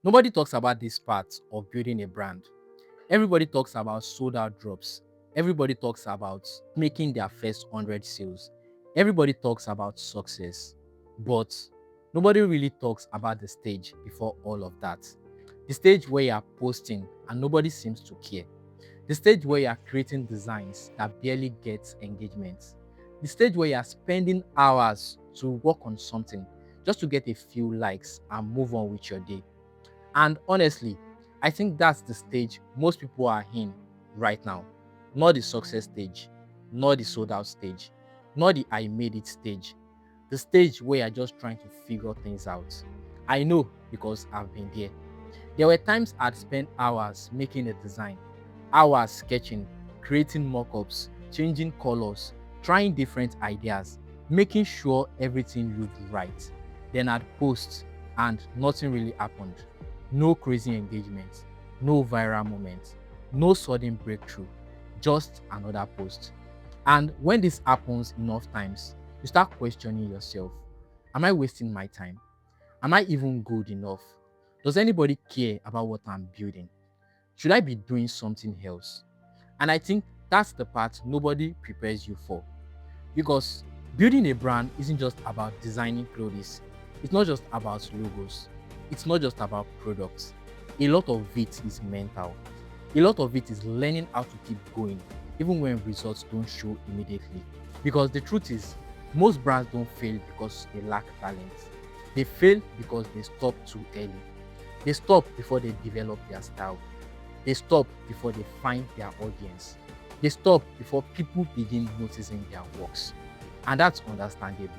Nobody talks about this part of building a brand. Everybody talks about sold out drops. Everybody talks about making their first 100 sales. Everybody talks about success. But nobody really talks about the stage before all of that. The stage where you are posting and nobody seems to care. The stage where you are creating designs that barely gets engagement. The stage where you are spending hours to work on something just to get a few likes and move on with your day. And honestly, I think that's the stage most people are in right now. Not the success stage, not the sold out stage, not the I made it stage. The stage where you're just trying to figure things out. I know because I've been there. There were times I'd spend hours making a design, hours sketching, creating mock-ups, changing colors, trying different ideas, making sure everything looked right. Then I'd post and nothing really happened. No crazy engagement, no viral moment, no sudden breakthrough, just another post. And when this happens enough times, you start questioning yourself. Am I wasting my time? Am I even good enough? Does anybody care about what I'm building? Should I be doing something else? And I think that's the part nobody prepares you for. Because building a brand isn't just about designing clothes, it's not just about logos, it's not just about products. A lot of it is mental. A lot of it is learning how to keep going, even when results don't show immediately. Because the truth is, most brands don't fail because they lack talent. They fail because they stop too early. They stop before they develop their style. They stop before they find their audience. They stop before people begin noticing their works. And that's understandable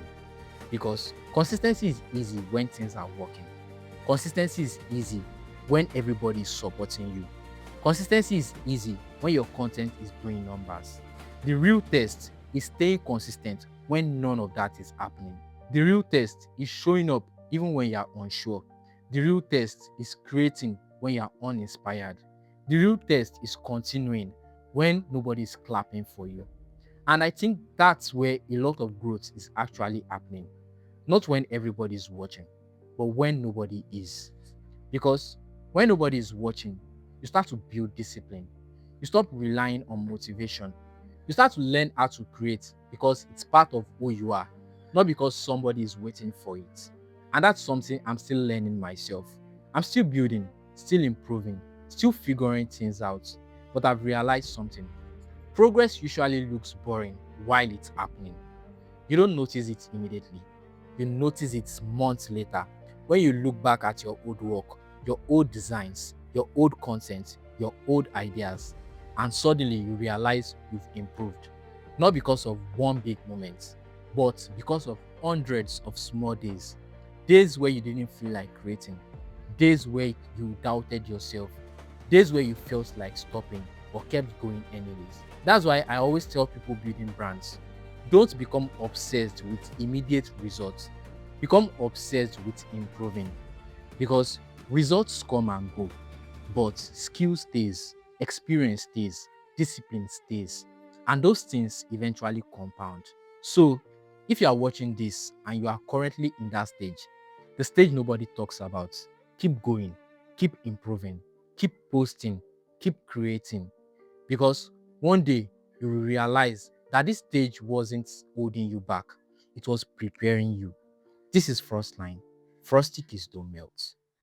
because consistency is easy when things are working. Consistency is easy when everybody is supporting you. Consistency is easy when your content is doing numbers. The real test is staying consistent when none of that is happening. The real test is showing up even when you are unsure. The real test is creating when you are uninspired. The real test is continuing when nobody is clapping for you. And I think that's where a lot of growth is actually happening. Not when everybody is watching, but when nobody is. Because when nobody is watching, you start to build discipline. You stop relying on motivation. You start to learn how to create because it's part of who you are, not because somebody is waiting for it. And that's something I'm still learning myself. I'm still building, still improving, still figuring things out. But I've realized something. Progress usually looks boring while it's happening. You don't notice it immediately. You notice it months later when you look back at your old work, your old designs, your old content, your old ideas, and suddenly you realize you've improved. Not because of one big moment, but because of hundreds of small days. Days where you didn't feel like creating, days where you doubted yourself, days where you felt like stopping or kept going anyways. That's why I always tell people building brands, don't become obsessed with immediate results. Become obsessed with improving because results come and go, but skill stays, experience stays, discipline stays, and those things eventually compound. So, if you are watching this and you are currently in that stage, the stage nobody talks about, keep going, keep improving, keep posting, keep creating, because one day you will realize that this stage wasn't holding you back, it was preparing you. This is Frostline. Frosty Kiss Don't Melt.